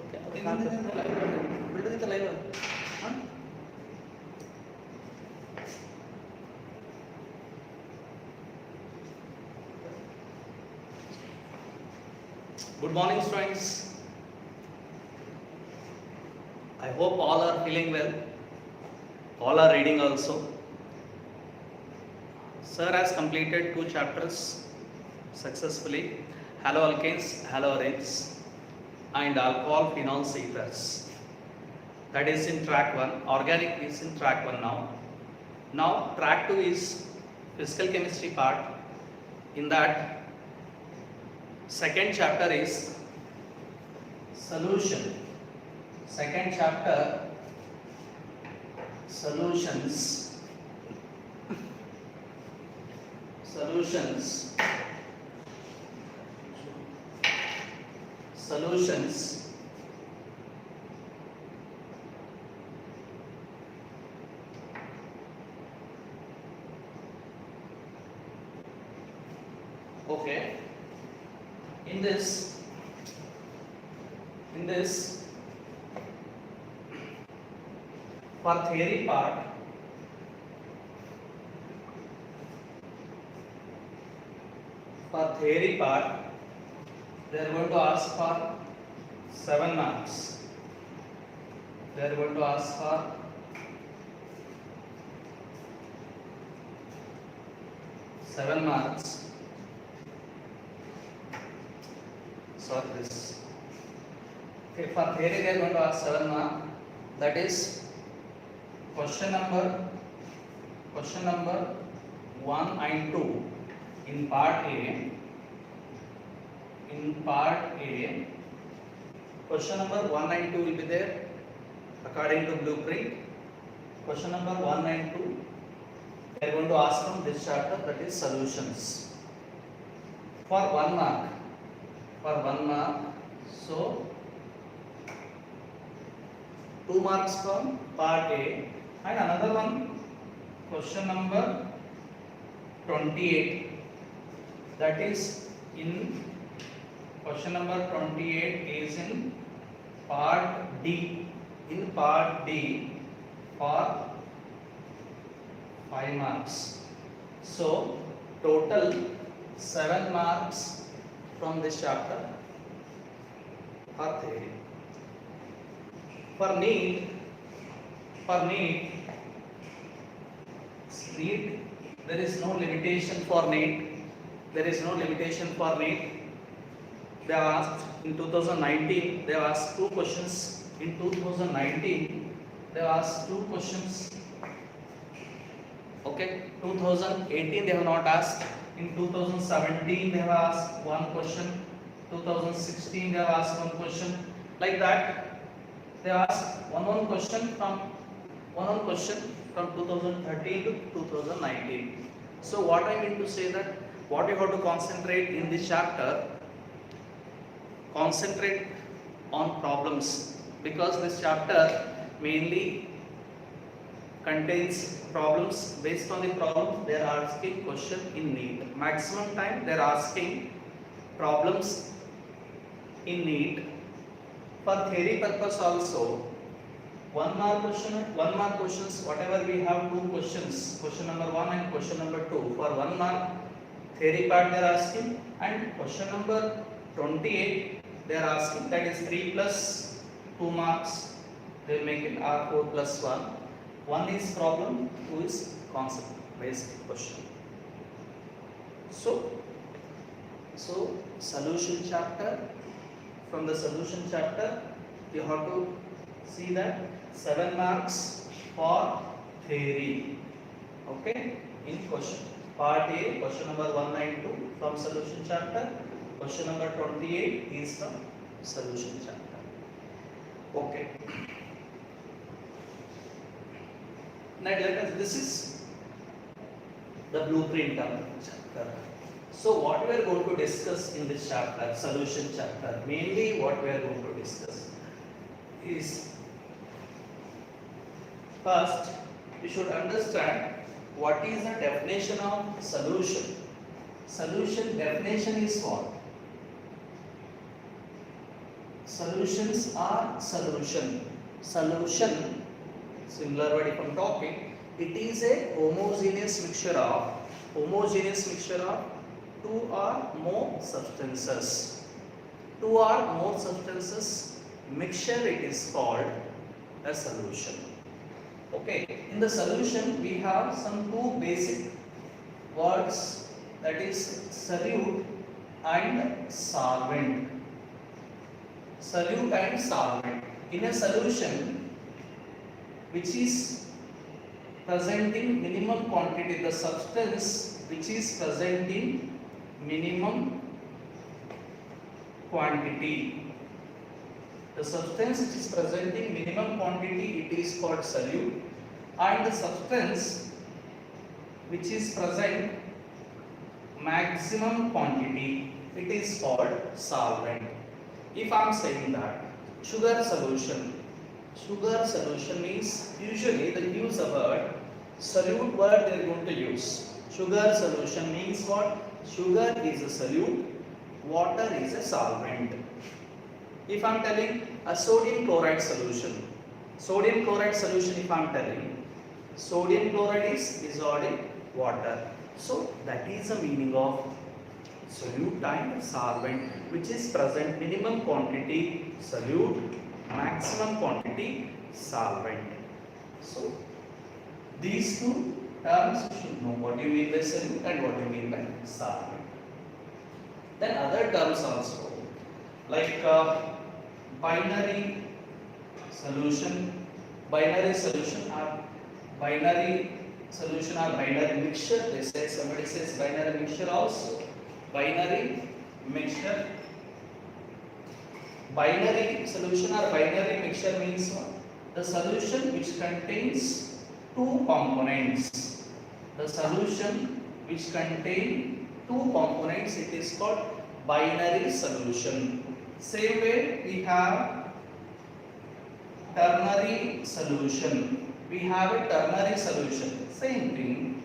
Okay building live ಹಾಂ. Good morning, students. I hope all are feeling well. All are reading also. Sir has completed 2 chapters successfully: haloalkanes, haloarenes, and alcohol phenol ethers. That is in track 1. Organic is in track 1 now. Now track 2 is physical chemistry part. In that, second chapter is solution. Second chapter, solutions. Okay. In this for theory part, they are going to ask for 7 marks. They are going to ask for 7 marks. Sorry, this. Okay, for theory they are going to ask 7 marks. That is question number 1 and 2 in part A. Question number 1 and 2 will be there according to blueprint. Question number 1 and 2 they are going to ask from this chapter, that is solutions, for 1 mark. So 2 marks from part A, and another one, question number 28, that is in question number 28 is in part D. For 5 marks. So total 7 marks from this chapter for theory. For NEET, there is no limitation for NEET. They asked in 2019, they asked 2 questions. In 2019, they asked 2 questions. Okay, 2018 they have not asked. In 2017 they have asked 1 question. 2016 they have asked 1 question. Like that, they asked one question from 2013 to 2019. So what I mean to say that, what you have to concentrate in this chapter, concentrate on problems, because this chapter mainly contains problems. Based on the problem they are asking question in NEET. Maximum time they are asking problems in NEET. For theory purpose also, 1 mark questions, whatever we have 2 questions, question number 1 and question number 2, for 1 mark theory part they are asking, and question number 28 they are asking, that is 3 plus 2 marks, they will make it R4 plus 1. 1 is problem, 2 is concept based question. So solution chapter, from the solution chapter you have to see that 7 marks for theory. Okay, in question part A, question number 1 and 2 from solution chapter, question number 28 is from solution chapter. Okay, now this is the blueprint of the chapter. So what we are going to discuss in this chapter, solution chapter, mainly what we are going to discuss is, first you should understand what is the definition of solution. Solution definition is what? solutions are solution, similar word if I'm talking, it is a homogeneous mixture of two or more substances. Two or more substances mixture, it is called a solution. Okay, in the solution we have some two basic words, that is solute and solvent. Solute and solvent. In a solution which is presenting minimum quantity, the substance which is presenting minimum quantity, the substance which is presenting minimum quantity, it is called solute, and the substance which is present maximum quantity, it is called solvent. If I am saying that sugar solution means, usually they use a word, solute word they are going to use. Sugar solution means what? Sugar is a solute, water is a solvent. If I am telling a sodium chloride solution if I am telling, sodium chloride is dissolved in water. So that is the meaning of solute and solvent, which is present minimum quantity solute, maximum quantity solvent. So these two terms you should know, what do you mean by solute and what do you mean by solvent. Then other terms also, like binary solution or binary mixture. They say, somebody says binary mixture also. Binary mixture, binary solution or binary mixture means what? The solution which contains two components. The solution which contains two components, it is called binary solution. Same way we have ternary solution. Same thing.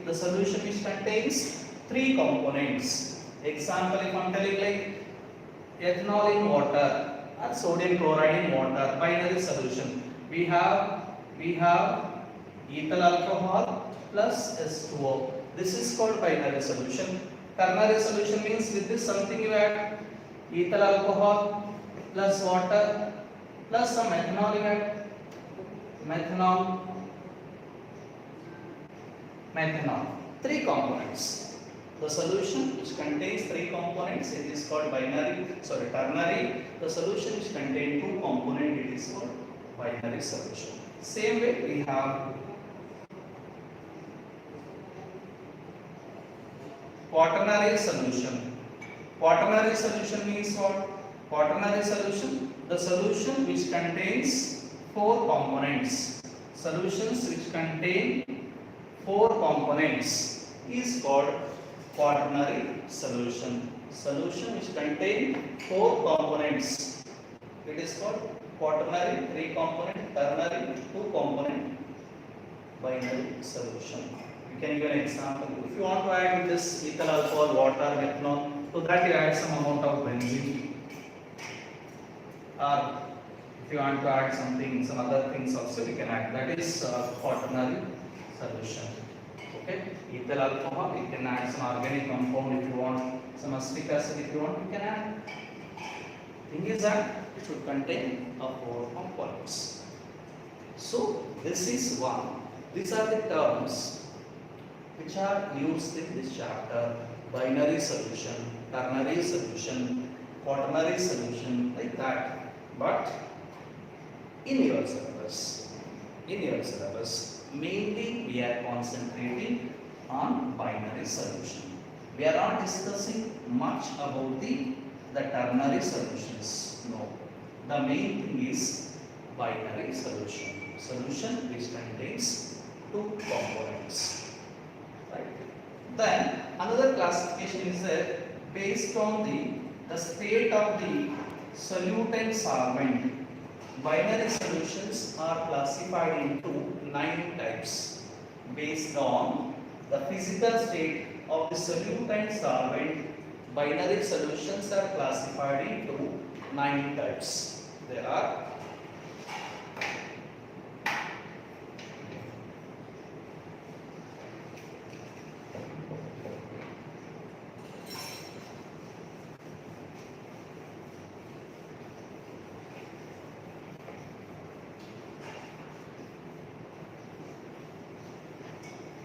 The solution which contains three components. Example, if I am telling like ethanol in water or sodium chloride in water, binary solution. We have ethyl alcohol plus H2O. This is called binary solution. Ternary solution means with this something you add ethyl alcohol plus water plus some ethanol, you add methanol. Three components. The solution which contains three components, it is called ternary. The solution which contains two components, it is called binary solution. Same way we have quaternary solution. Quaternary solution means what? Quaternary solution, the solution which contains four components. Solutions which contain four components is called quaternary solution. Solution which contain four components, it is called quaternary, three component, ternary, two component, binary solution. You can give an example. If you want to add this ethyl alcohol, water, methanol, so that you add some amount of benzene. Or if you want to add something, some other things also you can add. That is quaternary solution. Okay, ethyl alcohol, you can add some organic compound if you want, some acetic acid if you want, you can add. Thing is that it should contain four components. So this is one. These are the terms which are used in this chapter: binary solution, ternary solution, quaternary solution, like that. But in your syllabus, mainly we are concentrating on binary solution. We are not discussing much about the ternary solutions. No. The main thing is binary solution. Solution which contains two components. Right. Then another classification is that based on the state of the solute and solvent, binary solutions are classified into 9 types. Based on the physical state of the solute and solvent, binary solutions are classified into 9 types. There are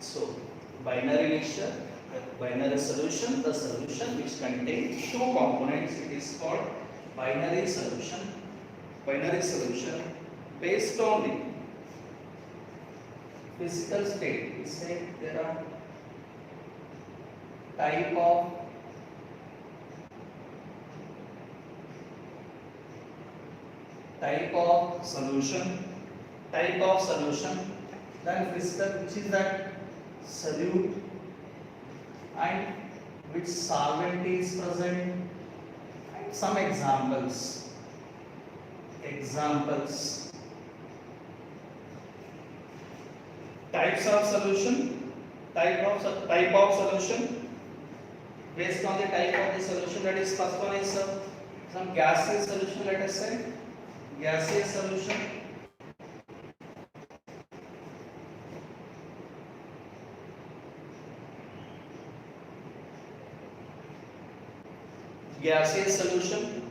so binary mixture, binary solution, the solution which contains two components, it is called binary solution. Binary solution based on the physical state. We say there are type of solution, then physical, which is that solute and which solvent is present, and some examples. Types of solution, type of solution based on the type of the solution. That is, first one is some gaseous solution. Let us say gaseous solution. Gaseous solution.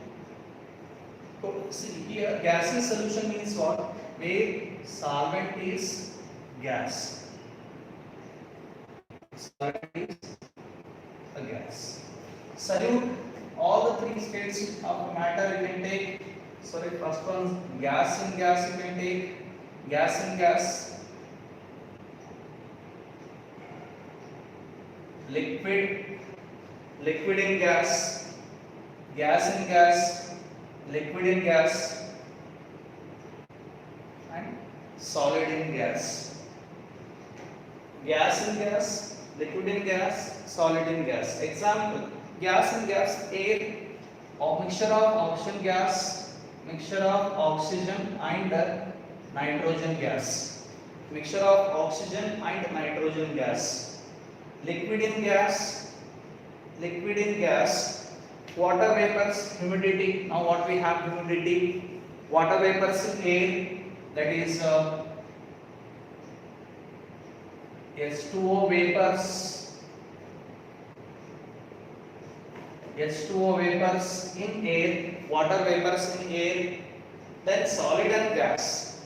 So see here, gaseous solution means what? Where solvent is gas. Solvent is a gas. Solute, all the three states of matter you can take. Sorry, first one, gas and gas you can take. Gas and gas. Liquid and gas. Gas and gas. Liquid and gas. And solid and gas. Gas and gas, liquid and gas, solid and gas. Example, gas and gas, air, or mixture of oxygen gas, mixture of oxygen and nitrogen gas. Mixture of oxygen and nitrogen gas. Liquid and gas, water vapors, humidity. Now what we have, humidity, water vapors in air, that is H2O vapors. H2O vapors in air, water vapors in air. Then solid and gas.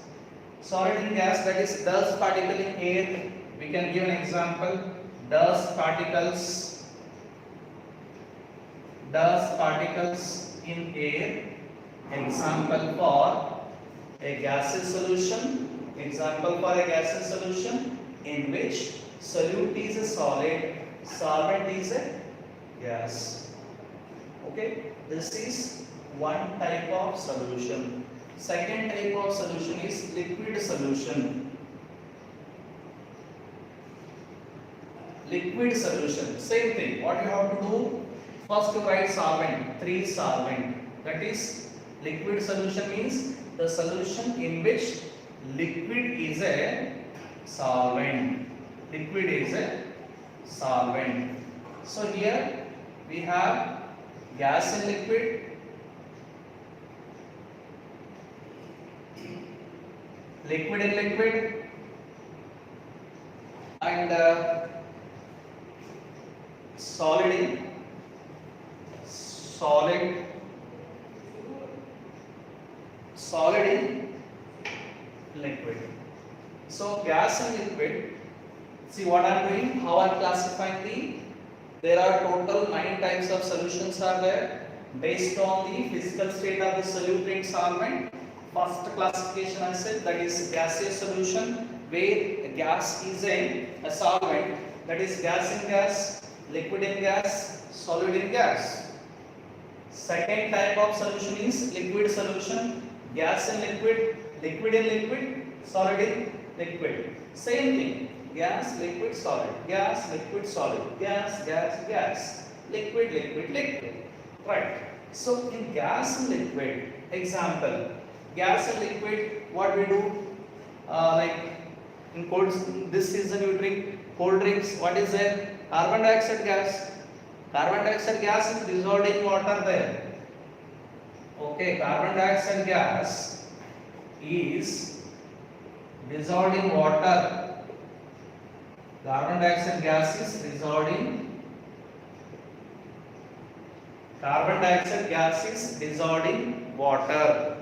Solid and gas, that is dust particle in air. We can give an example, dust particles in air. Example for a gaseous solution. In which solute is a solid, solvent is a gas. Okay, this is one type of solution. Second type of solution is liquid solution. Liquid solution, same thing. What you have to do? First to write solvent, 3 solvent. That is, liquid solution means the solution in which liquid is a solvent. So here we have gas and liquid, and solid in liquid. So gas and liquid. See what I am doing, how I am classifying there are total 9 types of solutions are there based on the physical state of the solute and solvent. First classification I said, that is gaseous solution, where gas is a solvent, that is gas and gas, liquid and gas, solid and gas. Second type of solution is liquid solution, gas and liquid, liquid and liquid, solid and liquid. Same thing, gas, liquid, solid, gas, liquid, solid, gas, liquid. Right. So in gas and liquid, example, gas and liquid, what we do? Like in cold, this season you drink cold drinks. What is there? Carbon dioxide gas. Carbon dioxide gas is dissolved in water there. Okay, carbon dioxide gas is dissolved in water. Carbon dioxide gas is dissolved in water,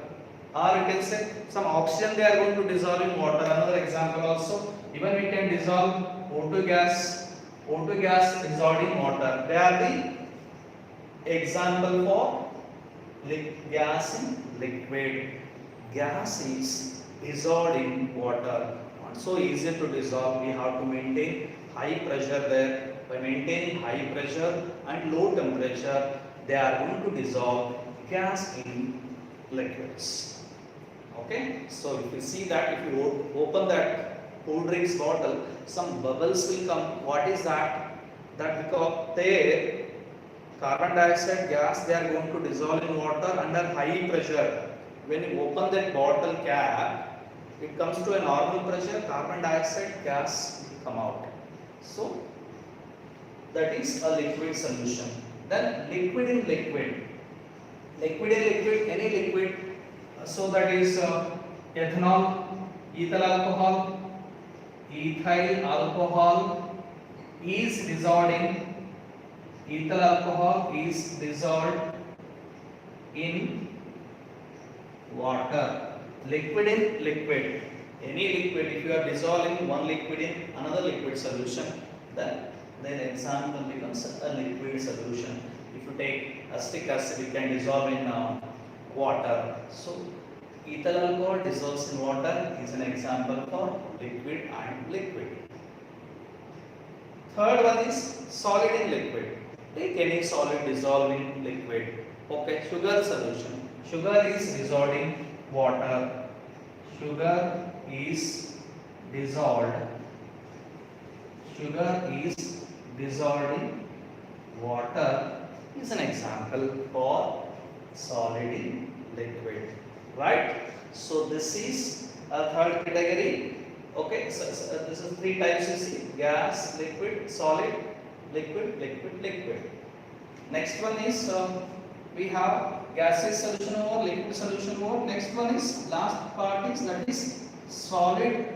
or you can say some oxygen they are going to dissolve in water. Another example also, even we can dissolve O2 gas. O2 gas dissolved in water. They are the example for gas in liquid. Gas is dissolved in water. Not so easy to dissolve. We have to maintain high pressure there. By maintaining high pressure and low temperature, they are going to dissolve gas in liquids. Okay. So if you see that, if you open that cool drinks bottle, some bubbles will come. What is that? That because there carbon dioxide gas they are going to dissolve in water under high pressure. When you open that bottle cap, it comes to a normal pressure, carbon dioxide gas will come out. So that is a liquid solution. Then liquid in liquid. Liquid in liquid, any liquid. So that is ethanol, ethyl alcohol, ethyl alcohol is dissolved in ethyl alcohol is dissolved in water. Liquid in liquid. Any liquid, if you are dissolving one liquid in another liquid solution, then example becomes a liquid solution. If you take acetic acid, you can dissolve in water. So ethyl alcohol dissolves in water is an example for liquid and liquid. Third one is solid in liquid. Take any solid dissolving liquid. Okay, sugar solution. Sugar is dissolved in water. Sugar is dissolved. Sugar is dissolved in water is an example for solid in liquid. Right? So this is a third category. Okay, so this is three types you see: gas, liquid, solid, liquid, liquid, liquid. Next one is we have gaseous solution over, liquid solution over. Next one is last part is that is solid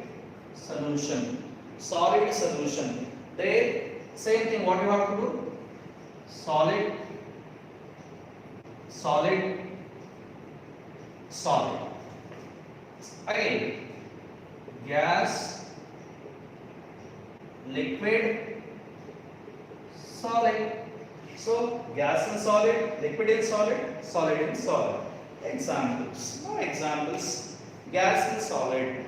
solution. Solid solution. They same thing. What you have to do? Solid, solid, solid. Again, gas, liquid, solid. So gas and solid, liquid and solid, solid and solid. Examples. No examples. Gas and solid.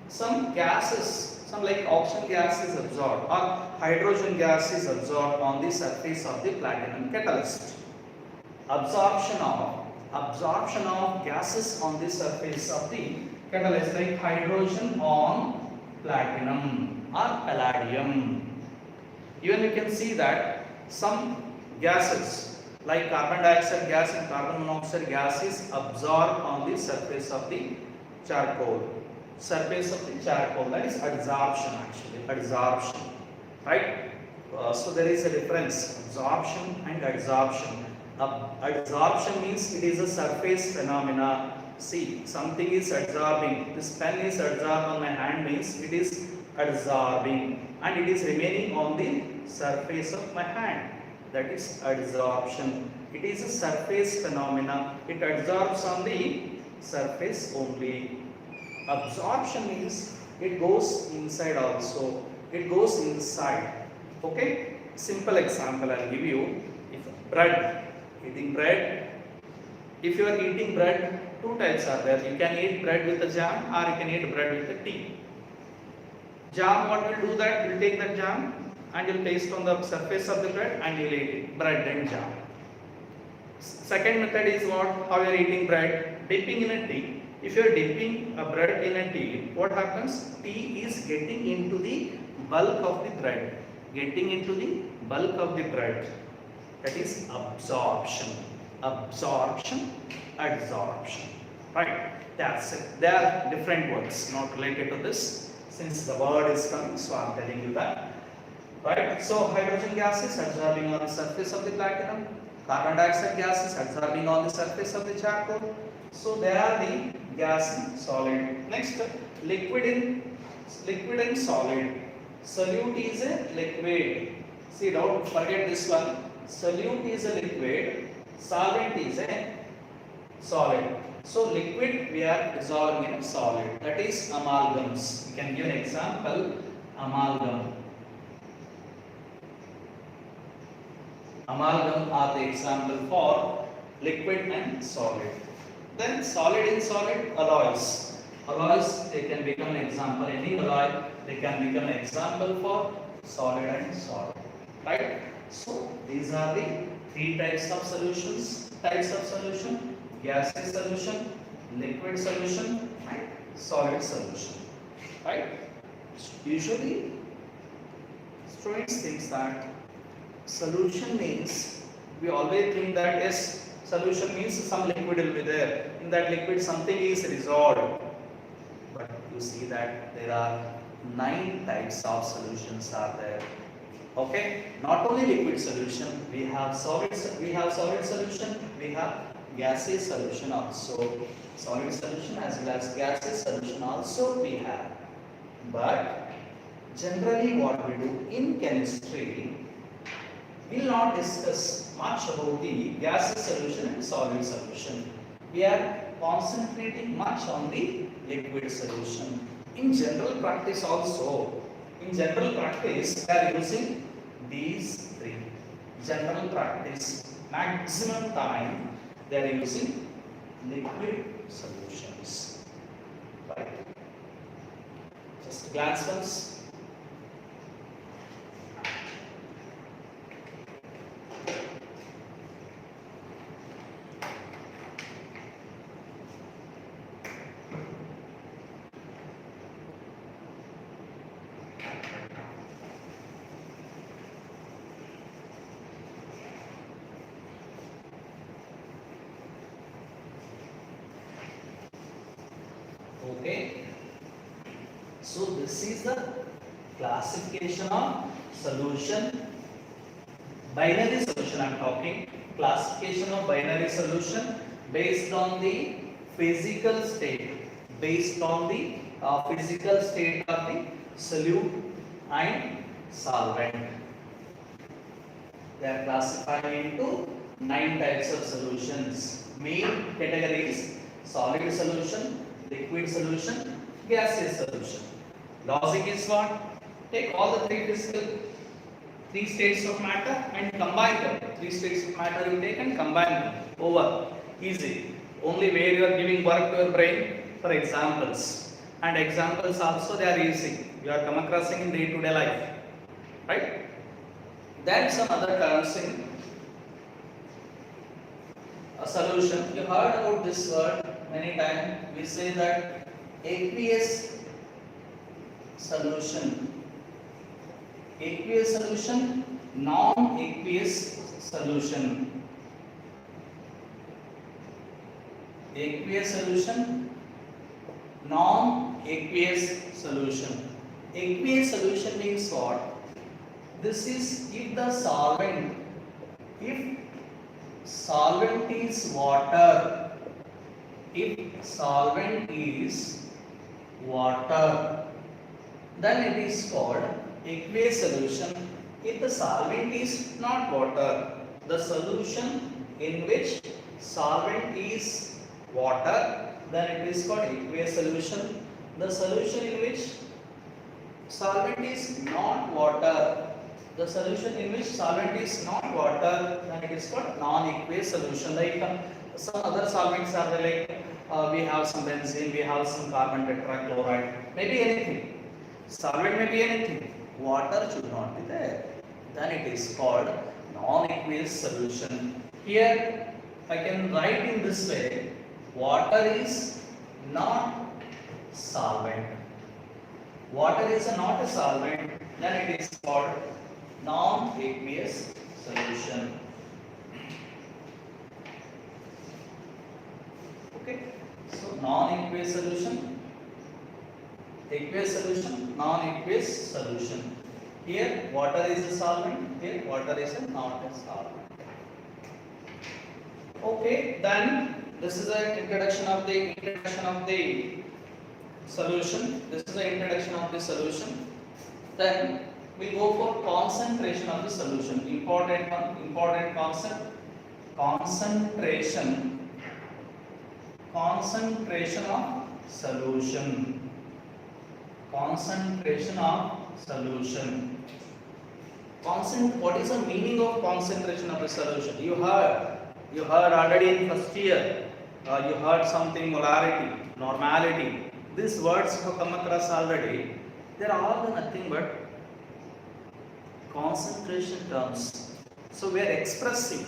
Some gases, some like oxygen gas is absorbed or hydrogen gas is absorbed on the surface of the platinum catalyst. Absorption of gases on the surface of the catalyst, like hydrogen on platinum or palladium. Even you can see that some gases like carbon dioxide gas and carbon monoxide gas is absorbed on the surface of the charcoal. Surface of the charcoal, that is adsorption actually, adsorption, right? So there is a difference, absorption and adsorption. Adsorption means it is a surface phenomena. See, something is adsorbing. This pen is adsorbed on my hand means it is adsorbing and it is remaining on the surface of my hand. That is adsorption. It is a surface phenomena. It adsorbs on the surface only. Absorption means it goes inside also. It goes inside. Okay? Simple example I will give you. If bread, eating bread. If you are eating bread, two types are there. You can eat bread with a jam or you can eat bread with a tea. Jam, what will do that? You will take that jam and you will paste on the surface of the bread and you will eat it. Bread and jam. Second method is what? How you are eating bread? Dipping in a tea. If you are dipping a bread in a tea, what happens? Tea is getting into the bulk of the bread. Getting into the bulk of the bread. That is absorption. Absorption, adsorption. Right? That's it. They are different words, not related to this. Since the word is coming, so I am telling you that. Right? So hydrogen gas is adsorbing on the surface of the platinum. Carbon dioxide gas is absorbing on the surface of the charcoal. So they are the gas and solid. Next, liquid and solid. Solute is a liquid. See, don't forget this one. Solute is a liquid. Solvent is a solid. So liquid we are dissolving in a solid. That is amalgams. We can give an example. Amalgam. Amalgam are the example for liquid and solid. Then solid in solid alloys. Alloys they can become an example. Any alloy they can become an example for solid and solid. Right? So these are the three types of solutions. Gaseous solution, liquid solution, and solid solution. Right? Usually students think that solution means, we always think that yes, solution means some liquid will be there. In that liquid something is dissolved. But you see that there are 9 types of solutions are there. Okay, not only liquid solution, we have solid solution, we have gaseous solution also. Solid solution as well as gaseous solution also we have. But generally what we do in chemistry, we will not discuss much about the gaseous solution and solid solution. We are concentrating much on the liquid solution. In general practice also, we are using these three. General practice, maximum time they are using liquid solutions. Right? Just glance once. Okay, so this is the classification of solution, binary solution I am talking, classification of binary solution based on the physical state, of the solute and solvent. They are classified into 9 types of solutions. Main categories: solid solution, liquid solution, gaseous solution. Logic is what? Take all the three states of matter and combine them. 3 states of matter you take and combine them. Over. Easy. Only where you are giving work to your brain for examples. And examples also they are easy. You are come across in day-to-day life. Right? Then some other terms in a solution. You heard about this word many times. We say that aqueous solution, non-aqueous solution. Aqueous solution, non-aqueous solution. Aqueous solution means what? This is if solvent is water. If solvent is water, then it is called aqueous solution. If the solvent is not water, the solution in which solvent is water, then it is called aqueous solution. The solution in which solvent is not water, then it is called non-aqueous solution. Like some other solvents are there, like we have some benzene, we have some carbon tetrachloride, maybe anything. Solvent may be anything. Water should not be there. Then it is called non-aqueous solution. Here I can write in this way: water is not solvent. Water is not a solvent, then it is called non-aqueous solution. Okay, so non-aqueous solution, aqueous solution, non-aqueous solution. Here water is a solvent, here water is not a solvent. Okay, then this is the introduction of the solution. This is the introduction of the solution. Then we go for concentration of the solution. Important one, important concept. Concentration of solution. Concentration of solution. What is the meaning of concentration of the solution? You heard already in first year. You heard something molarity, normality. These words have come across already. They are all nothing but concentration terms. So we are expressing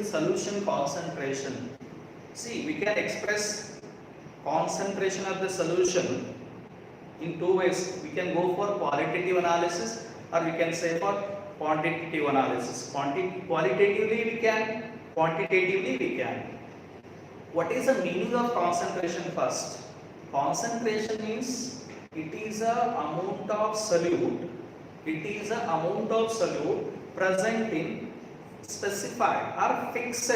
solution concentration. See, we can express concentration of the solution in two ways. We can go for qualitative analysis, or we can say for quantitative analysis. Qualitatively we can, quantitatively we can. What is the meaning of concentration first? Concentration means it is a amount of solute. It is a amount of solute present in specified or fixed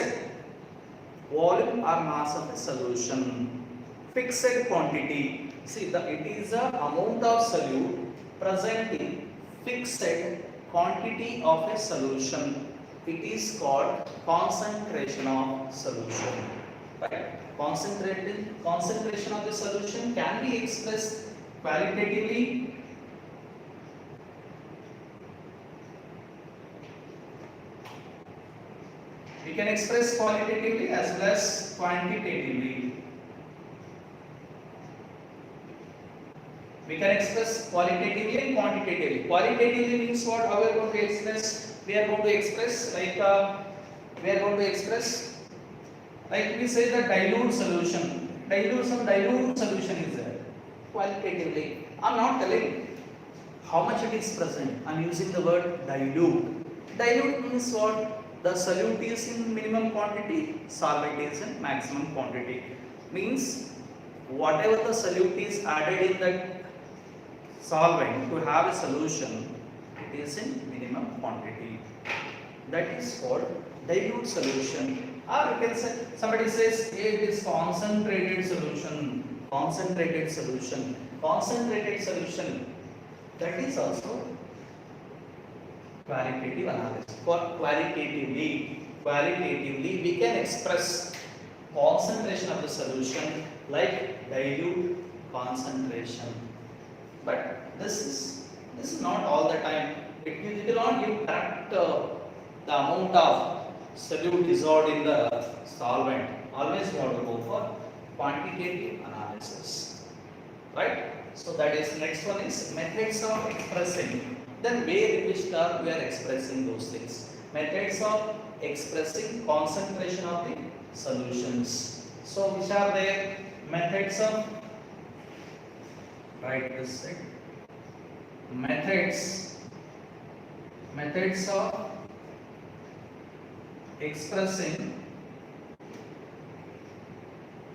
volume or mass of a solution. Fixed quantity. See, it is a amount of solute present in fixed quantity of a solution. It is called concentration of solution. Right? Concentration of the solution can be expressed qualitatively. We can express qualitatively as well as quantitatively. We can express qualitatively and quantitatively. Qualitatively means what? How we are going to express? We are going to express like we say the dilute solution. Dilute solution is there. Qualitatively, I am not telling how much it is present. I am using the word dilute. Dilute means what? The solute is in minimum quantity, solvent is in maximum quantity. Means whatever the solute is added in that solvent to have a solution, it is in minimum quantity. That is called dilute solution. Or you can say, somebody says, hey, it is concentrated solution. Concentrated solution. Concentrated solution. That is also qualitative analysis. Qualitatively, we can express concentration of the solution like dilute concentration. But this is not all the time. It will not give correct the amount of solute dissolved in the solvent. Always we have to go for quantitative analysis. Right? So that is, next one is methods of expressing. Then where in which term we are expressing those things. Methods of expressing concentration of the solutions. So which are there? Methods of, write this thing. Methods of expressing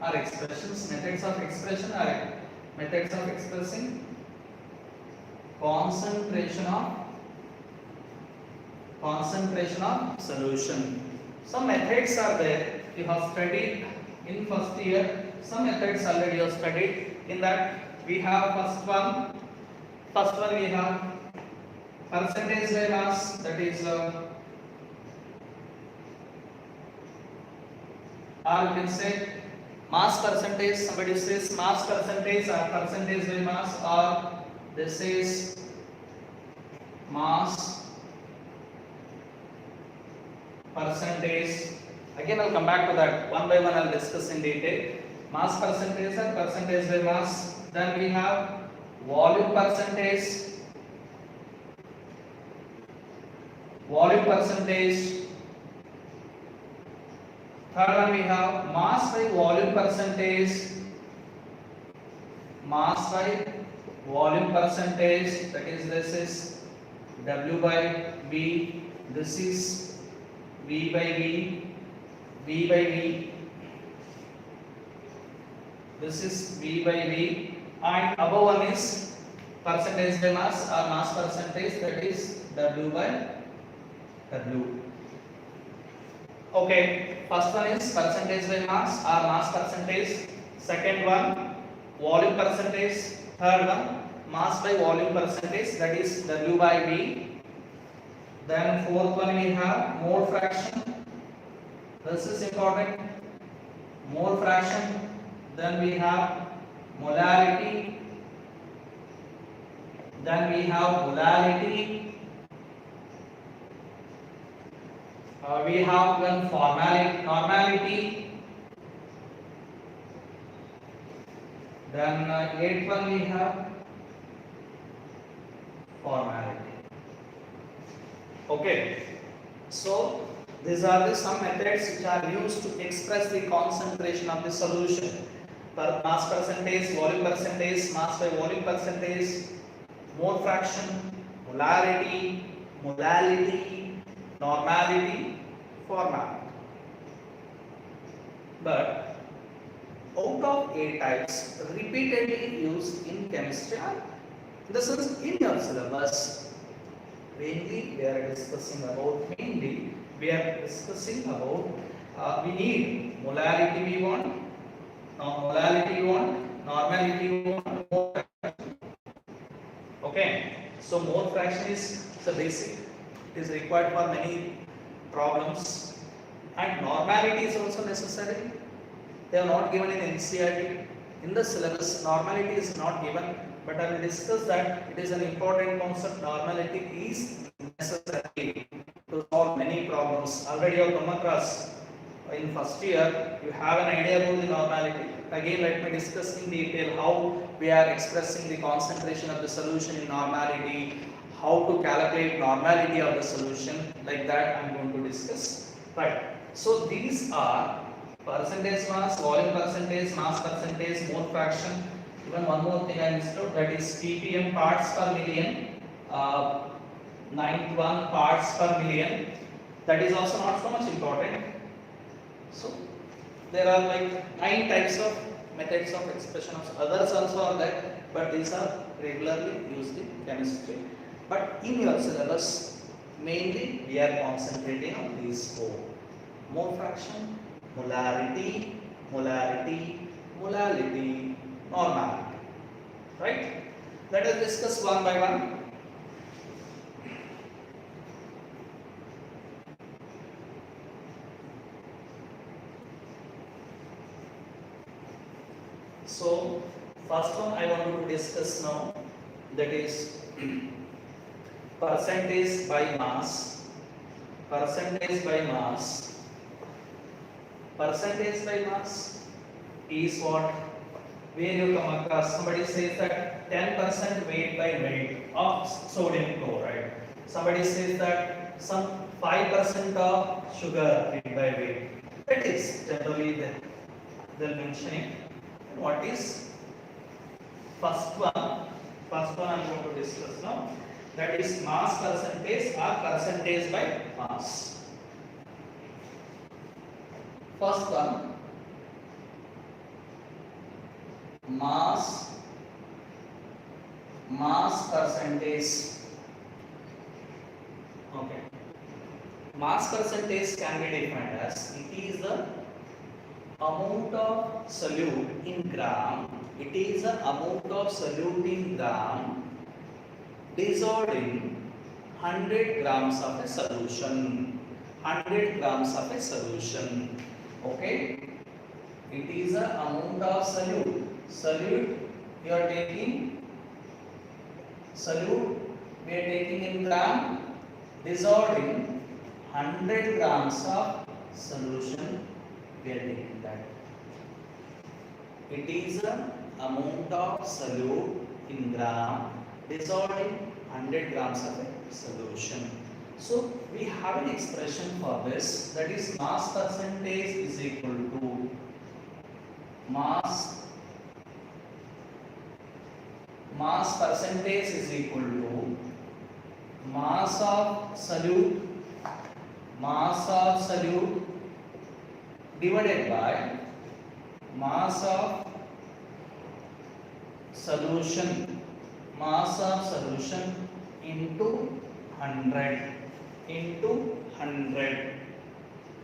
or expressions. Methods of expression are methods of expressing concentration of solution. Some methods are there. You have studied in first year. Some methods already you have studied. In that we have first one we have percentage by mass, that is or you can say mass percentage. Somebody says mass percentage or percentage by mass, or this is mass percentage. Again I'll come back to that. One by one I'll discuss in detail. Mass percentage and percentage by mass. Then we have volume percentage. Third one we have mass by volume percentage. That is, this is W by V. This is V by V. This is V by V. And above one is percentage by mass or mass percentage, that is W by W. Okay, first one is percentage by mass or mass percentage. Second one, volume percentage. Third one, mass by volume percentage, that is W by V. Then fourth one we have mole fraction. This is important. Mole fraction. Then we have molarity. Then we have molality. We have one normality. Then eighth one we have formality. Okay. So these are the some methods which are used to express the concentration of the solution. Per mass percentage, volume percentage, mass by volume percentage, mole fraction, molarity, molality, normality, formality. But out of A types repeatedly used in chemistry, this is in your syllabus. Mainly we are discussing about we need molarity we want, molality we want, normality we want, mole fraction. Okay, so mole fraction is the basic. It is required for many problems, and normality is also necessary. They are not given in NCERT. In the syllabus, normality is not given, but I will discuss that it is an important concept. Normality is necessary to solve many problems. Already you have come across in first year, you have an idea about the normality. Again, let me discuss in detail how we are expressing the concentration of the solution in normality, how to calculate normality of the solution, like that I am going to discuss. Right. So these are percentage mass, volume percentage, mass percentage, mole fraction. Even one more thing I missed out, that is ppm parts per million, 91 parts per million. That is also not so much important. So there are like 9 types of methods of expression of others also are there, but these are regularly used in chemistry. But in your syllabus, mainly we are concentrating on these 4: mole fraction, molarity, molarity, molality, normality. Right? Let us discuss one by one. So, first one I want to discuss now, that is percentage by mass. Percentage by mass. Percentage by mass is what? Where you come across, somebody says that 10% weight by weight of sodium chloride. Somebody says that some 5% of sugar weight by weight. That is generally they're mentioning. What is first one? First one I am going to discuss now. That is mass percentage or percentage by mass. First one, mass percentage. Okay. Mass percentage can be defined as it is the amount of solute in gram. It is the amount of solute in gram dissolved in 100 grams of a solution. 100 grams of a solution. Okay. It is the amount of solute. Solute you are taking. Solute we are taking in gram, dissolved in 100 grams of solution. We are taking that. It is the amount of solute in gram dissolved in 100 grams of a solution. So we have an expression for this, that is mass percentage is equal to mass percentage is equal to mass of solute divided by mass of solution into 100.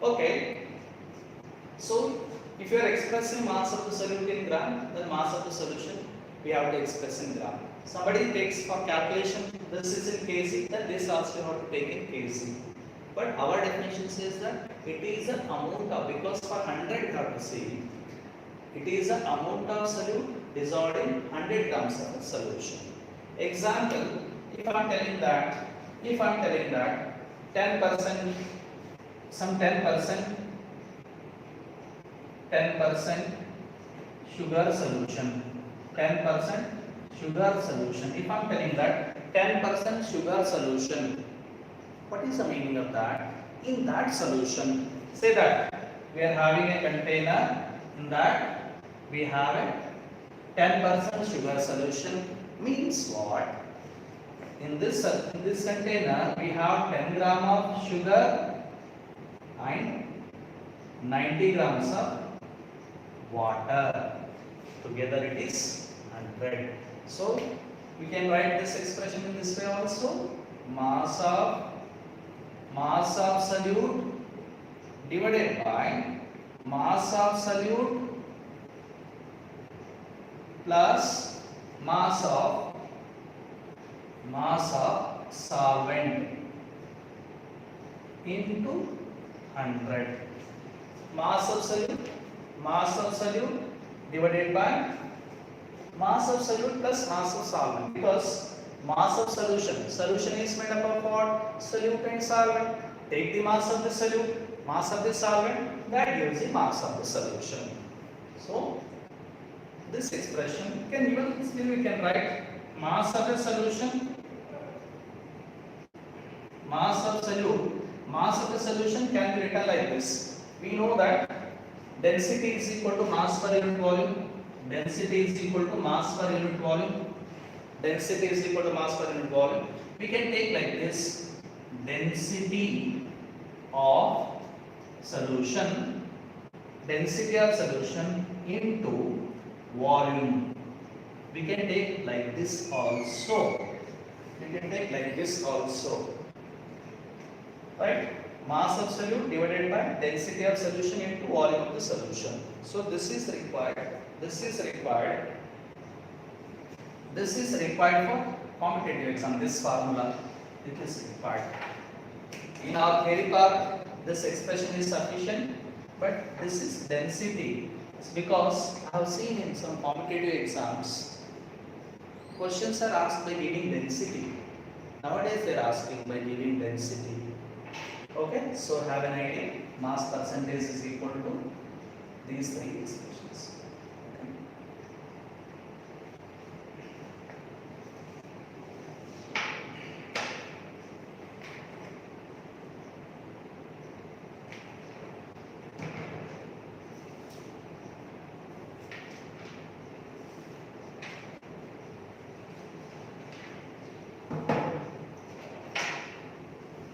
Okay. So if you are expressing mass of the solute in gram, then mass of the solution we have to express in gram. Somebody takes for calculation, this is in kg, then this also you have to take in kg. But our definition says that it is an amount of, because for 100 you have to see, it is an amount of solute dissolved in 100 grams of the solution. Example, if I am telling that 10%, some 10% sugar solution, 10% sugar solution. If I am telling that 10% sugar solution, what is the meaning of that? In that solution, say that we are having a container, in that we have a 10% sugar solution. Means what? In this container we have 10 gram of sugar and 90 grams of water. Together it is 100. So we can write this expression in this way also. Mass of solute divided by mass of solute plus mass of solvent into 100. Mass of solute divided by mass of solute plus mass of solvent, because mass of solution is made up of what? Solute and solvent. Take the mass of the solute, mass of the solvent, that gives the mass of the solution. So this expression can even still we can write mass of a solution, mass of the solution can be written like this. We know that density is equal to mass per unit volume. Density is equal to mass per unit volume. Density is equal to mass per unit volume. We can take like this: density of solution into volume. We can take like this also. Right? Mass of solute divided by density of solution into volume of the solution. So this is required. This is required for competitive exam. This formula, it is required. In our theory part, this expression is sufficient, but this is density. It's because I have seen in some competitive exams, questions are asked by giving density. Nowadays they are asking by giving density. Okay, so have an idea. Mass percentage is equal to these three expressions.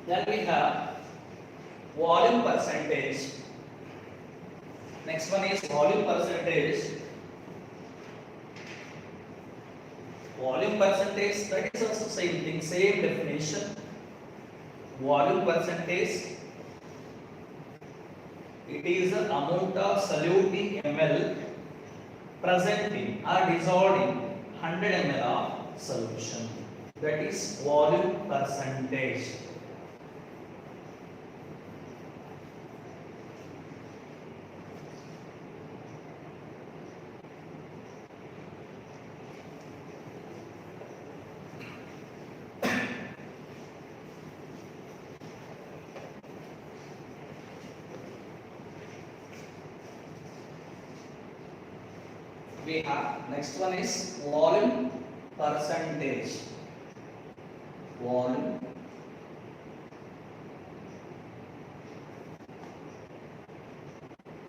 Then we have volume percentage. Next one is volume percentage. Volume percentage, that is also same thing, same definition. Volume percentage, it is the amount of solute in ml present in or dissolved in 100 ml of solution. That is volume percentage. We have next one is volume percentage.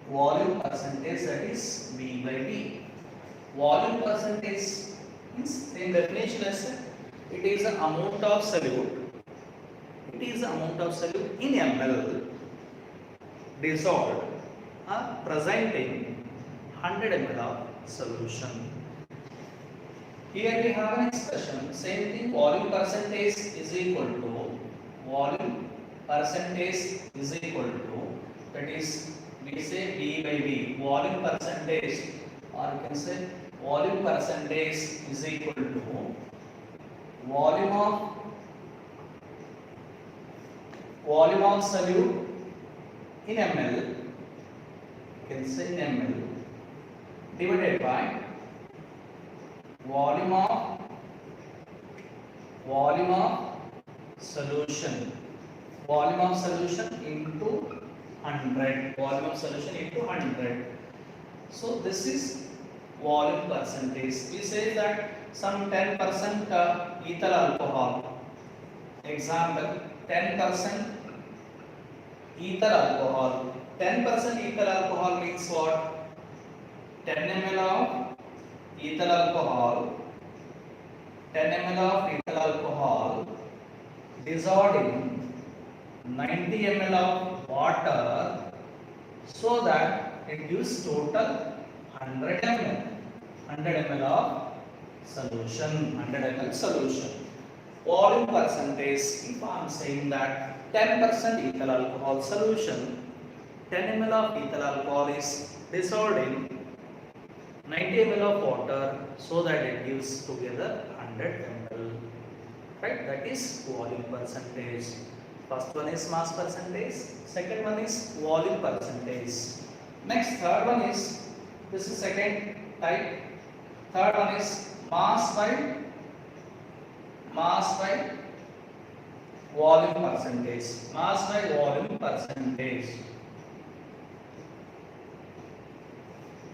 Volume percentage, that is V by V. Volume percentage means in definition as it is the amount of solute. It is the amount of solute in ml dissolved present in 100 ml of solution. Here we have an expression, same thing, volume percentage is equal to that is we say V by V, volume percentage, or you can say volume percentage is equal to volume of solute in ml, you can say in ml, divided by volume of solution into 100, volume of solution into 100. So this is volume percentage. We say that some 10% ethyl alcohol, example 10% ethyl alcohol. 10% ethyl alcohol means what? 10 ml of ethyl alcohol, 10 ml of ethyl alcohol dissolved in 90 ml of water, so that it gives total 100 ml of solution, 100 ml solution. Volume percentage, if I am saying that 10% ethyl alcohol solution, 10 ml of ethyl alcohol is dissolved in 90 ml of water, so that it gives together 100 ml. Right? That is volume percentage. First one is mass percentage, second one is volume percentage. Next, third one is, this is second type. Third one is mass by volume percentage. Mass by volume percentage.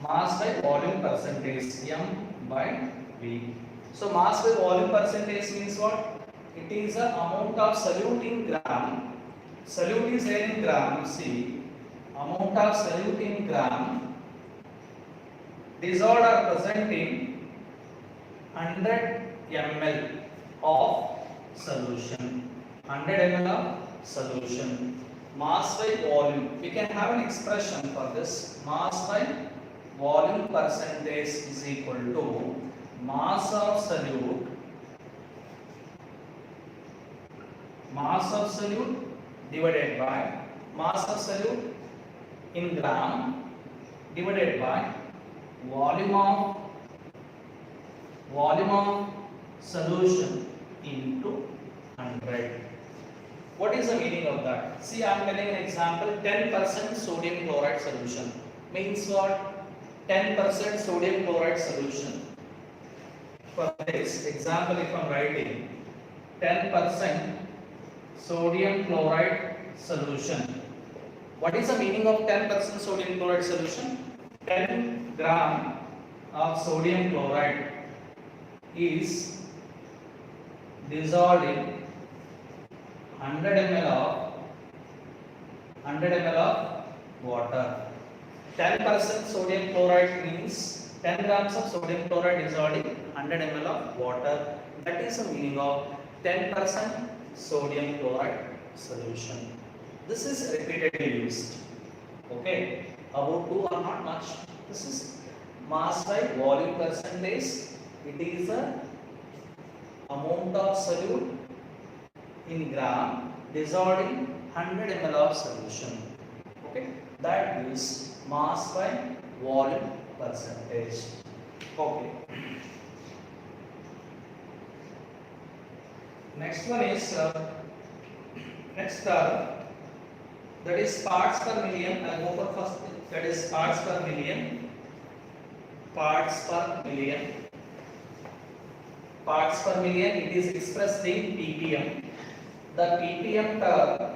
Mass by volume percentage, M by V. So mass by volume percentage means what? It is the amount of solute in gram. Solute is there in gram. You see, amount of solute in gram dissolved or present in 100 ml of solution. 100 ml of solution. Mass by volume. We can have an expression for this. Mass by volume percentage is equal to mass of solute divided by mass of solute in gram divided by volume of solution into 100. What is the meaning of that? See, I am telling an example. 10% sodium chloride solution means what? 10% sodium chloride solution. For this example, if I am writing 10% sodium chloride solution, what is the meaning of 10% sodium chloride solution? 10 gram of sodium chloride is dissolved in 100 ml of water. 10% sodium chloride means 10 grams of sodium chloride dissolved in 100 ml of water. That is the meaning of 10% sodium chloride solution. This is repeatedly used. Okay, about 2 or not much. This is mass by volume percentage. It is the amount of solute in gram dissolved in 100 ml of solution. Okay, that gives mass by volume percentage. Okay. Next one is that is parts per million. I will go for first. That is parts per million. Parts per million. Parts per million. It is expressed in ppm. The ppm term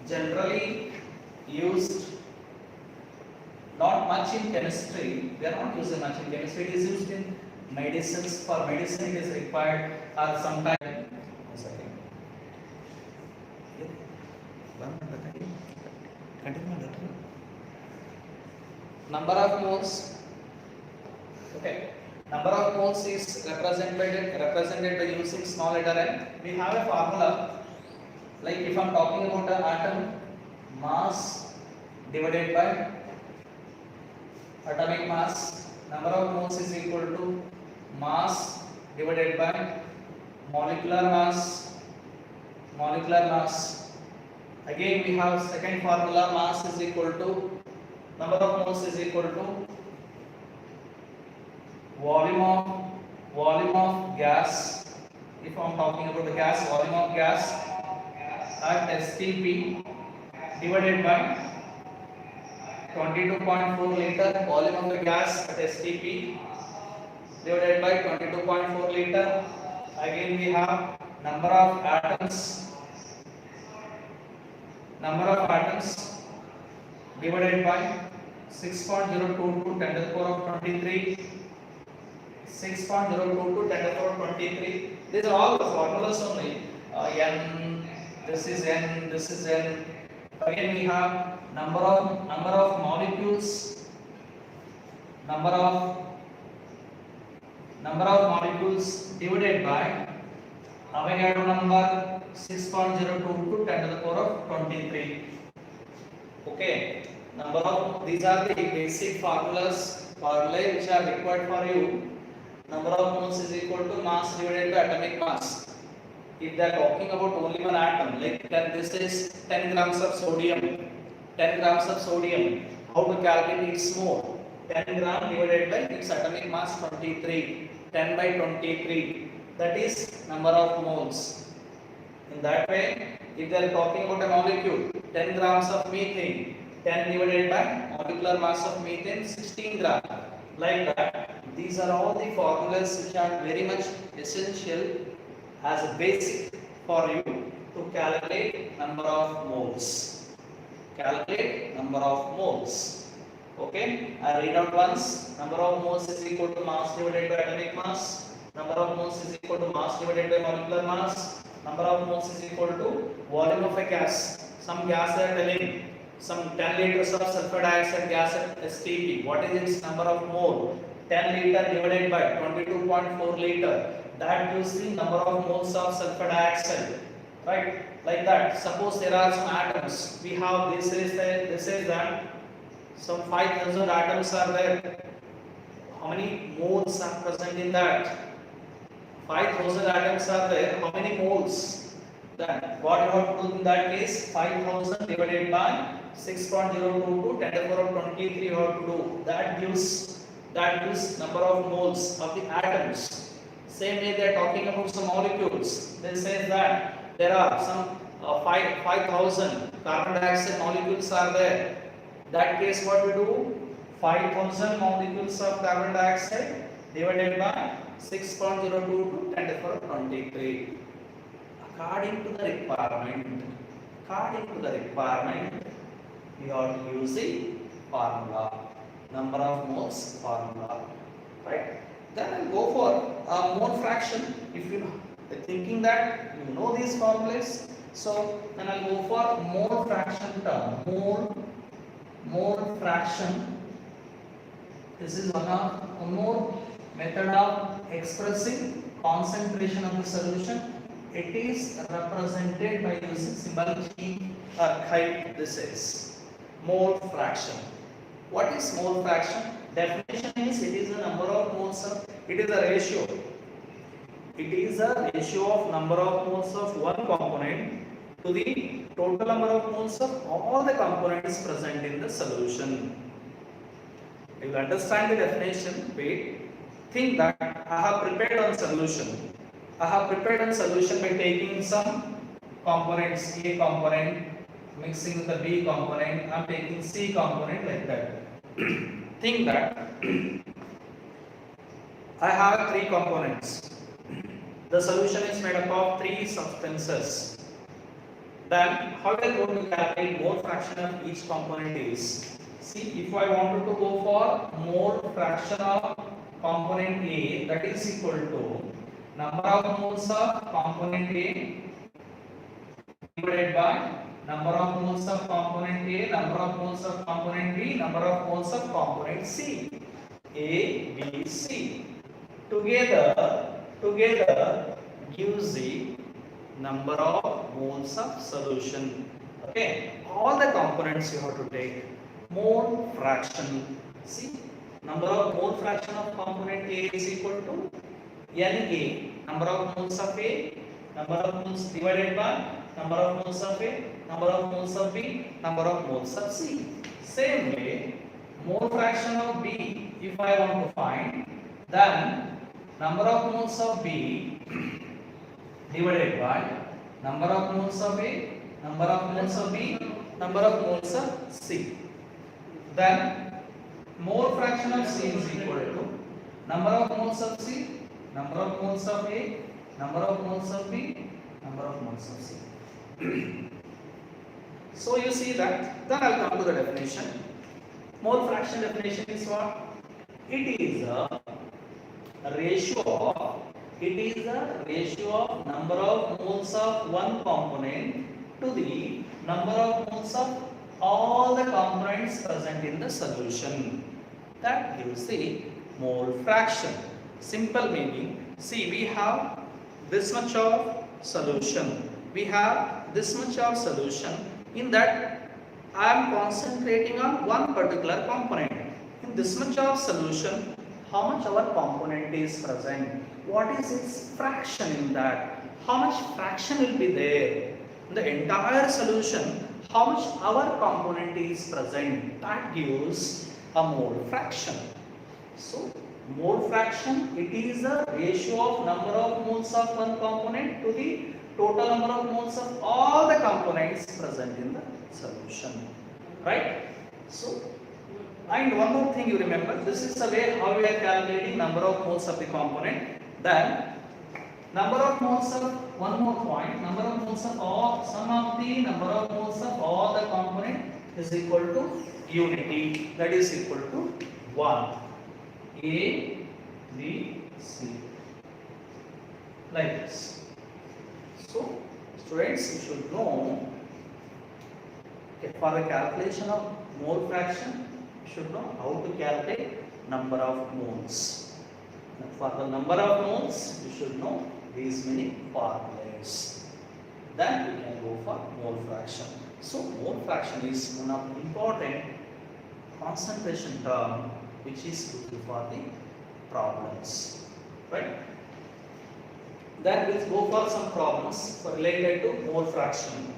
generally used not much in chemistry. We are not using much in chemistry. It is used in medicines. For medicine, it is required, or sometimes. Number of moles. Okay. Number of moles is represented by using small letter m. We have a formula. Like if I am talking about an atom, mass divided by atomic mass. Number of moles is equal to mass divided by molecular mass. Again we have second formula, mass is equal to number of moles is equal to volume of gas. If I am talking about the gas, volume of gas at STP divided by 22.4 liter, volume of the gas at STP divided by 22.4 liter. Again we have number of atoms divided by 6.022 10 to the power of 23, 6.022 10 to the power of 23. These are all the formulas only. N, this is N, this is N. Again we have number of molecules, number of molecules divided by Avogadro number 6.022 10 to the power of 23. Okay, number of, these are the basic formulae which are required for you. Number of moles is equal to mass divided by atomic mass. If they are talking about only one atom, like then this is 10 grams of sodium. 10 grams of sodium. How to calculate its mole? 10 gram divided by its atomic mass 23. 10 by 23. That is number of moles. In that way, if they are talking about a molecule, 10 grams of methane, 10 divided by molecular mass of methane 16 gram. Like that, these are all the formulas which are very much essential as a basic for you to calculate number of moles. Calculate number of moles. Okay, I read out once. Number of moles is equal to mass divided by atomic mass. Number of moles is equal to mass divided by molecular mass. Number of moles is equal to volume of a gas. Some gas are telling some 10 liters of sulfur dioxide gas at STP. What is its number of mole? 10 liter divided by 22.4 liter. That gives the number of moles of sulfur dioxide. Right? Like that. Suppose there are some atoms. We have this is that some 5,000 atoms are there. How many moles are present in that? 5,000 atoms are there. How many moles? Then what you have to do in that case? 5,000 divided by 6.022 10 to the power of 23 you have to do. That gives number of moles of the atoms. Same way they are talking about some molecules. They say that there are some 5,000 carbon dioxide molecules are there. That case what we do? 5,000 molecules of carbon dioxide divided by 6.022 10 to the power of 23. According to the requirement, we are to use the formula, number of moles formula, right? Then I'll go for a mole fraction. If you are thinking that you know these formulas, so then I'll go for mole fraction term. Mole fraction. This is one more method of expressing concentration of the solution. It is represented by using symbol G or chi. This is mole fraction. What is mole fraction? Definition is it is the number of moles of, it is a ratio. It is a ratio of number of moles of one component to the total number of moles of all the components present in the solution. You will understand the definition. Wait, think that I have prepared one solution. I have prepared a solution by taking some components, A component, mixing with the B component, I am taking C component like that. Think that I have three components. The solution is made up of three substances. Then how we are going to calculate mole fraction of each component is, see, if I wanted to go for mole fraction of component A, that is equal to number of moles of component A divided by number of moles of component A, number of moles of component B, number of moles of component C. A, B, C. Together gives the number of moles of solution. Okay, all the components you have to take. Mole fraction. See, number of mole fraction of component A is equal to Na, number of moles of A, number of moles divided by number of moles of A, number of moles of B, number of moles of C. Same way, mole fraction of B, if I want to find, then number of moles of B divided by number of moles of A, number of moles of B, number of moles of C. Then mole fraction of C is equal to number of moles of C, number of moles of A, number of moles of B, number of moles of C. So you see that. Then I'll come to the definition. Mole fraction definition is what? It is a ratio of number of moles of one component to the number of moles of all the components present in the solution. That gives the mole fraction. Simple meaning, see, we have this much of solution. We have this much of solution. In that, I am concentrating on one particular component. In this much of solution, how much our component is present? What is its fraction in that? How much fraction will be there? In the entire solution, how much our component is present? That gives a mole fraction. So, mole fraction, it is a ratio of number of moles of one component to the total number of moles of all the components present in the solution. Right? So, and one more thing you remember, this is the way how we are calculating number of moles of the component. Then, number of moles of, one more point, number of moles of all, sum of the number of moles of all the component is equal to unity, that is equal to 1. A, B, C. Like this. So, students, you should know, for the calculation of mole fraction, you should know how to calculate number of moles. For the number of moles, you should know these many formulas. Then we can go for mole fraction. So, mole fraction is one of the important concentration term which is used for the problems. Right? Then we'll go for some problems related to mole fraction.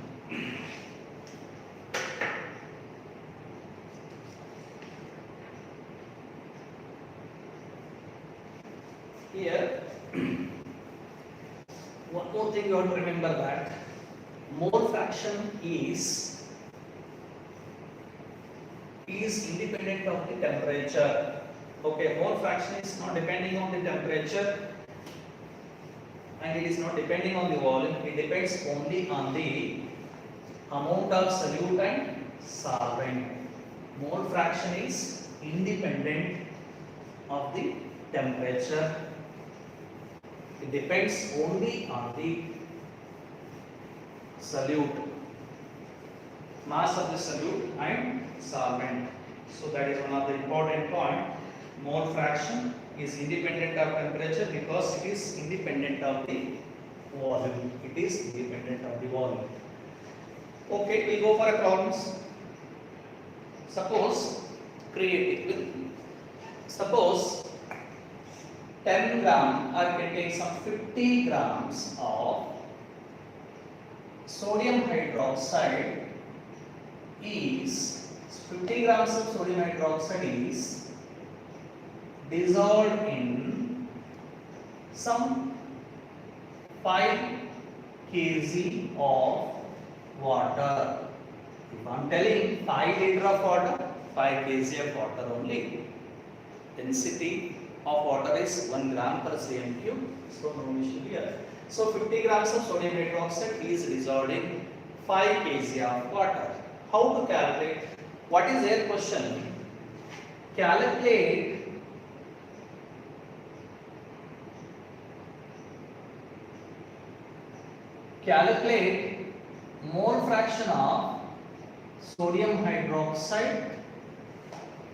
Here, one more thing you have to remember, that mole fraction is independent of the temperature. Okay, mole fraction is not depending on the temperature and it is not depending on the volume. It depends only on the amount of solute and solvent. Mole fraction is independent of the temperature. It depends only on the solute, mass of the solute and solvent. So that is one of the important point. Mole fraction is independent of temperature because it is independent of the volume. It is independent of the volume. Okay, we go for a problems. Suppose, suppose 10 gram or can take some 50 grams of sodium hydroxide is 50 grams of sodium hydroxide is dissolved in some 5 kg of water. If I am telling 5 liter of water, 5 kg of water only. Density of water is 1 gram per cm cube. So no issue here. So 50 grams of sodium hydroxide is dissolved in 5 kg of water. How to calculate? What is their question? Calculate mole fraction of sodium hydroxide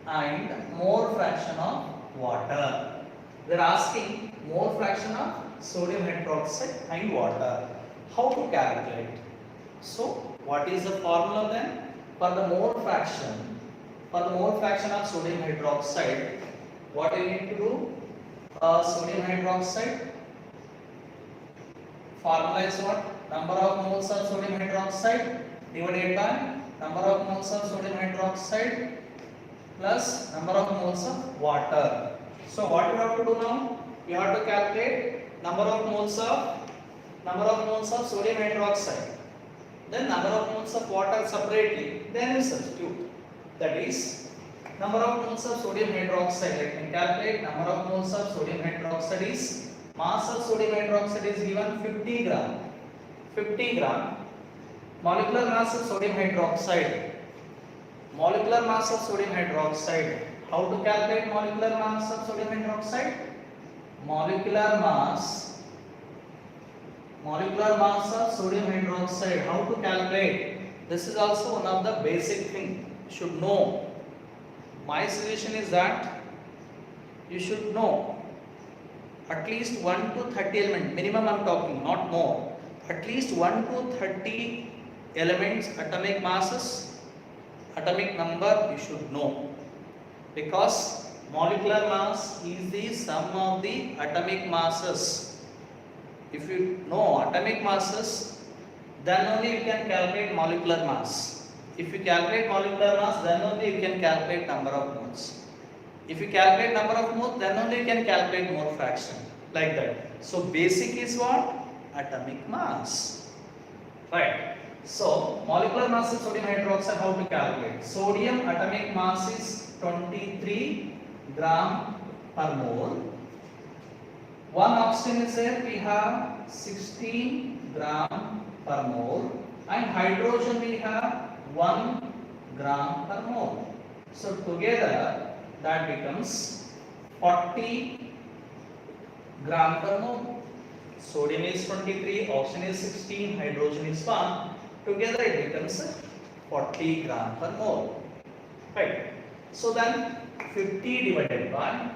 and mole fraction of water. They are asking mole fraction of sodium hydroxide and water. How to calculate? So, what is the formula then? For the mole fraction of sodium hydroxide, what you need to do? Sodium hydroxide formula is what? number of moles of sodium hydroxide divided by number of moles of sodium hydroxide plus number of moles of water. So what you have to do now? You have to calculate number of moles of sodium hydroxide, then number of moles of water separately, then you substitute. That is number of moles of sodium hydroxide. Let me calculate. Number of moles of sodium hydroxide is, mass of sodium hydroxide is given 50 gram. 50 gram. Molecular mass of sodium hydroxide. Molecular mass of sodium hydroxide. How to calculate molecular mass of sodium hydroxide? Molecular mass of sodium hydroxide. How to calculate? This is also one of the basic thing you should know. My suggestion is that you should know at least 1 to 30 element minimum. I am talking, not more. At least 1 to 30 elements, atomic masses, atomic number you should know, because molecular mass is the sum of the atomic masses. If you know atomic masses, then only you can calculate molecular mass. If you calculate molecular mass, then only you can calculate number of moles. If you calculate number of moles, then only you can calculate mole fraction, like that. So basic is what? Atomic mass. Right. So molecular mass of sodium hydroxide, how to calculate? Sodium atomic mass is 23 gram per mole. One oxygen is there, we have 16 gram per mole, and hydrogen we have 1 gram per mole. So together that becomes 40 gram per mole. Sodium is 23, oxygen is 16, hydrogen is 1. Together it becomes 40 gram per mole. Right. So then 50 divided by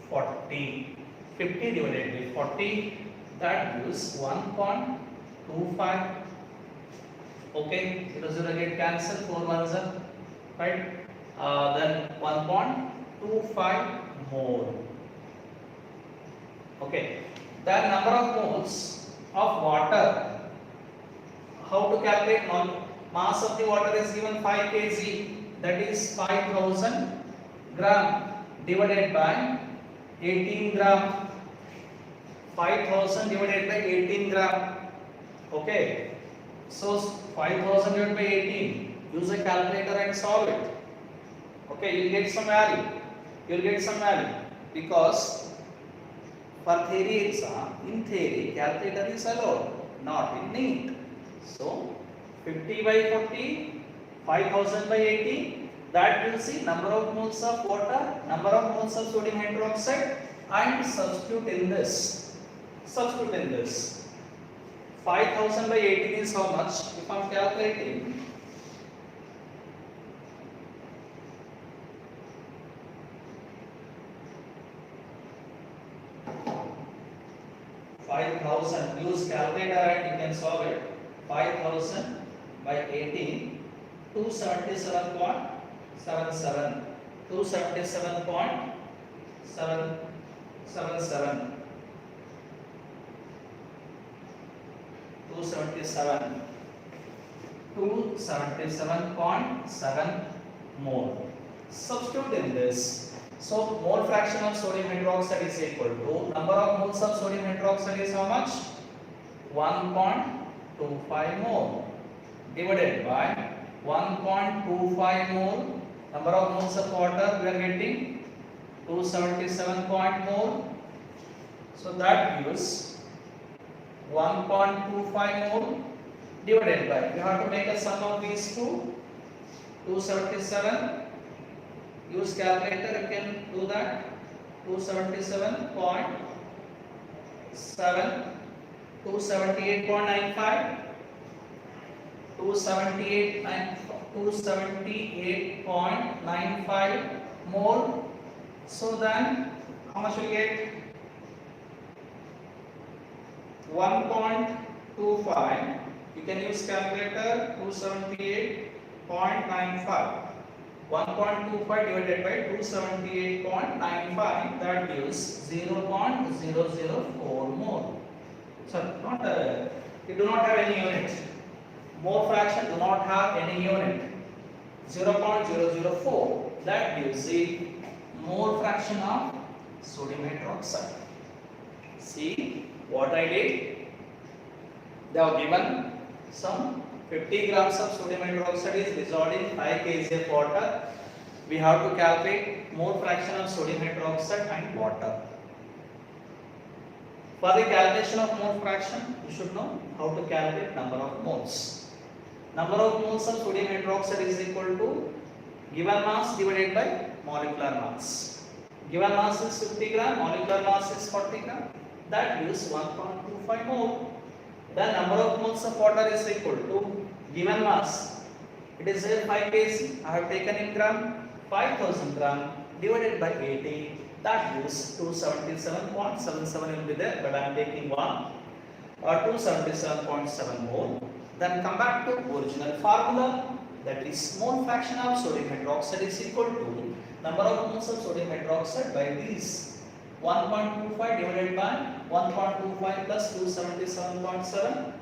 40. 50 divided by 40, that gives 1.25. Okay, 0 get cancelled, 4 ones are right. Then 1.25 mole. Okay, the number of moles of water. How to calculate? Mass of the water is given 5 kg, that is 5000 gram divided by 18 gram. 5000 divided by 18 gram. Okay, so 5000 divided by 18. Use a calculator and solve it. Okay, you'll get some value. Because for theory exam, in theory, calculator is allowed, not in NEET. So 50 by 40, 5000 by 80. That will see number of moles of water, number of moles of sodium hydroxide, and substitute in this. 5000 by 18 is how much? If I am calculating, use calculator and you can solve it. 5000 by 18, 277.77. 277.77. 277.7 mole. Substitute in this. So mole fraction of sodium hydroxide is equal to number of moles of sodium hydroxide is how much? 1.25 mole divided by 1.25 mole. Number of moles of water we are getting 277 mole. So that gives 1.25 mole divided by, you have to make a sum of these two. 277, use calculator, you can do that. 277.7, 278.95, 278.95 mole. So then how much we get? 1.25. You can use calculator. 278.95. 1.25 divided by 278.95, that gives 0.004 mole. So not it do not have any unit. Mole fraction do not have any unit. 0.004. That gives the mole fraction of sodium hydroxide. See what I did? They have given some 50 grams of sodium hydroxide is dissolved in 5 kg of water. We have to calculate mole fraction of sodium hydroxide and water. For the calculation of mole fraction, you should know how to calculate number of moles. Number of moles of sodium hydroxide is equal to given mass divided by molecular mass. Given mass is 50 gram, molecular mass is 40 gram. That gives 1.25 mole. The number of moles of water is equal to given mass. It is 5 kg. I have taken in gram. 5000 gram divided by 80. That gives 277.77 will be there, but I am taking 1 or 277.7 mole. Then come back to original formula, that is mole fraction of sodium hydroxide is equal to number of moles of sodium hydroxide by this 1.25 divided by 1.25 plus 277.7.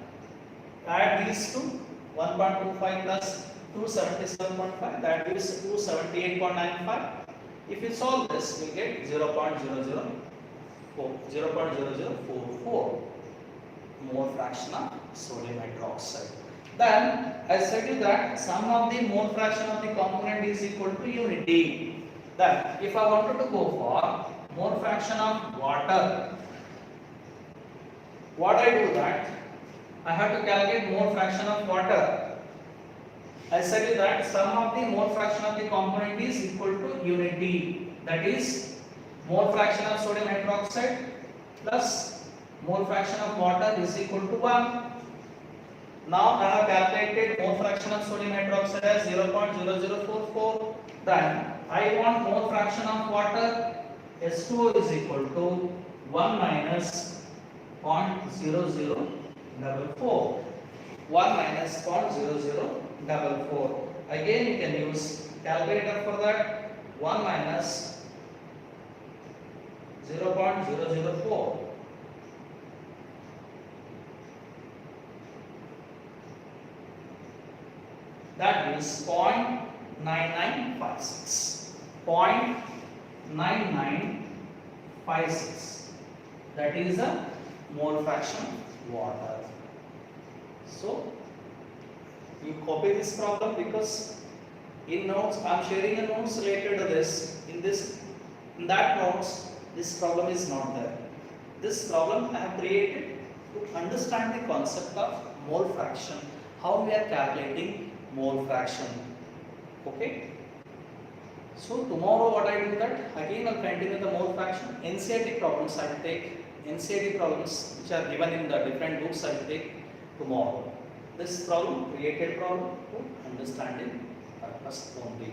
Add these two, 1.25 plus 277.5, that gives 278.95. If you solve this, we get 0.0044 mole fraction of sodium hydroxide. Then I said you that sum of the mole fraction of the component is equal to unity. Then if I wanted to go for mole fraction of water, what I do that I have to calculate mole fraction of water. I said you that sum of the mole fraction of the component is equal to unity. That is mole fraction of sodium hydroxide plus mole fraction of water is equal to 1. Now I have calculated mole fraction of sodium hydroxide as 0.0044. Then I want mole fraction of water, S2O is equal to 1 minus 0.0044. 1 minus 0.0044. Again you can use calculator for that. 1 minus 0.004. That is 0.9956. 0.9956. That is a mole fraction of water. So you copy this problem, because in notes I am sharing a notes related to this. In that notes this problem is not there. This problem I have created to understand the concept of mole fraction, how we are calculating mole fraction. Okay. So tomorrow what I do that again I will continue the mole fraction. NCERT problems I will take. NCERT problems which are given in the different books I will take tomorrow. This problem, created problem, to understanding purpose only.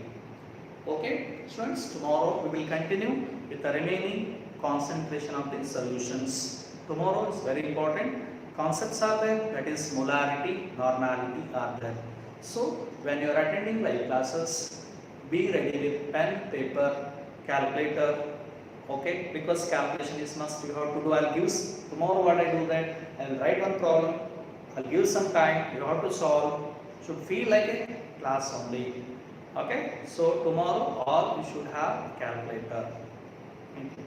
Okay, students, tomorrow we will continue with the remaining concentration of the solutions. Tomorrow is very important. Concepts are there, that is molarity, normality are there. So when you are attending live classes, be ready with pen, paper, calculator. Okay, because calculation is must. You have to do. I'll give tomorrow what I do that I will write one problem. I'll give some time. You have to solve. Should feel like a class only. Okay. So tomorrow all you should have a calculator. Thank you.